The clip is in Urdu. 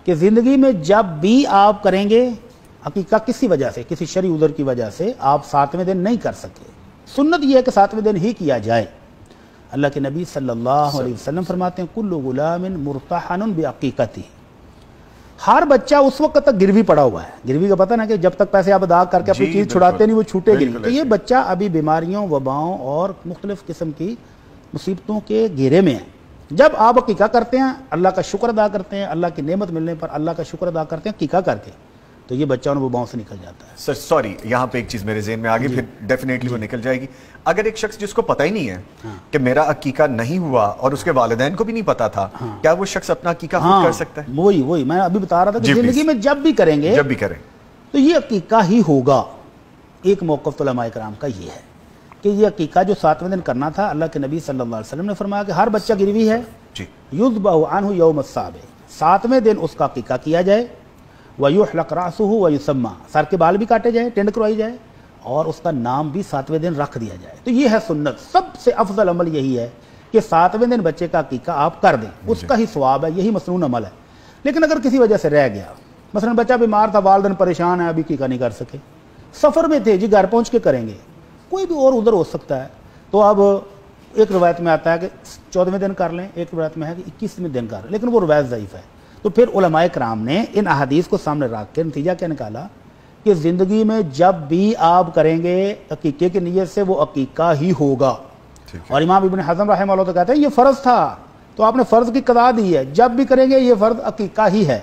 کہ زندگی میں جب بھی آپ کریں گے عقیقہ کسی وجہ سے، کسی شرعی عذر کی وجہ سے آپ 7ویں دن نہیں کر سکے، سنت یہ ہے کہ 7ویں دن ہی کیا جائے۔ اللہ کے نبی صلی اللہ علیہ وسلم فرماتے ہیں کل غلام مرتحن بعقیقتہ، ہر بچہ اس وقت تک گروی پڑا ہوا ہے، گروی کا پتہ نا کہ جب تک پیسے آپ ادا کر کے اپنی چیز چھڑاتے نہیں وہ چھوٹے گی نہیں، تو یہ بچہ ابھی بیماریوں، وباؤں اور مختلف قسم کی مصیبتوں کے گھیرے میں ہے۔ جب آپ عقیقہ کرتے ہیں، اللہ کا شکر ادا کرتے ہیں، اللہ کی نعمت ملنے پر اللہ کا شکر ادا کرتے ہیں عقیقہ کر کے، تو یہ بچہ ان وباؤں سے نکل جاتا ہے۔ سر سوری، یہاں پہ ایک چیز میرے ذہن میں آگے پھر ڈیفینیٹلی وہ نکل جائے گی۔ اگر ایک شخص جس کو پتہ ہی نہیں ہے کہ میرا عقیقہ نہیں ہوا اور اس کے والدین کو بھی نہیں پتا تھا، کیا وہ شخص اپنا عقیقہ خود کر سکتا ہے؟ وہی میں ابھی بتا رہا تھا کہ زندگی میں جب بھی کریں گے، جب بھی کریں تو یہ عقیقہ ہی ہوگا۔ ایک موقف علماء کرام کا یہ ہے کہ یہ عقیقہ جو 7ویں دن کرنا تھا، اللہ کے نبی صلی اللہ علیہ وسلم نے فرمایا کہ ہر بچہ گروی ہے، یذبح عنہ یوم السابع، 7ویں دن اس کا عقیقہ کیا جائے، وَيُحْلَقْ رَأْسُهُ وَيُسَمَّى، سر کے بال بھی کاٹے جائیں، ٹینڈ کروائی جائے، اور اس کا نام بھی 7ویں دن رکھ دیا جائے۔ تو یہ ہے سنت، سب سے افضل عمل یہی ہے کہ 7ویں دن بچے کا عقیقہ آپ کر دیں، اس کا ہی ثواب ہے، یہی مسنون عمل ہے۔ لیکن اگر کسی وجہ سے رہ گیا، مثلا بچہ بیمار تھا، والدین پریشان ہے، ابھی عقیقہ نہیں کر سکے، سفر میں تھے جی، گھر پہنچ کے کریں گے، کوئی بھی اور ادھر ہو سکتا ہے، تو اب ایک روایت میں آتا ہے کہ 14ویں دن کر لیں، ایک روایت میں ہے کہ 21ویں دن کر لیں، لیکن وہ روایت ضعیف ہے۔ تو پھر علماء کرام نے ان احادیث کو سامنے رکھ کے نتیجہ کیا نکالا کہ زندگی میں جب بھی آپ کریں گے عقیقے کی نیت سے وہ عقیقہ ہی ہوگا۔ اور امام ابن حزم رحمہ اللہ تو کہتے ہیں یہ فرض تھا تو آپ نے فرض کی قضا دی ہے، جب بھی کریں گے یہ فرض عقیقہ ہی ہے۔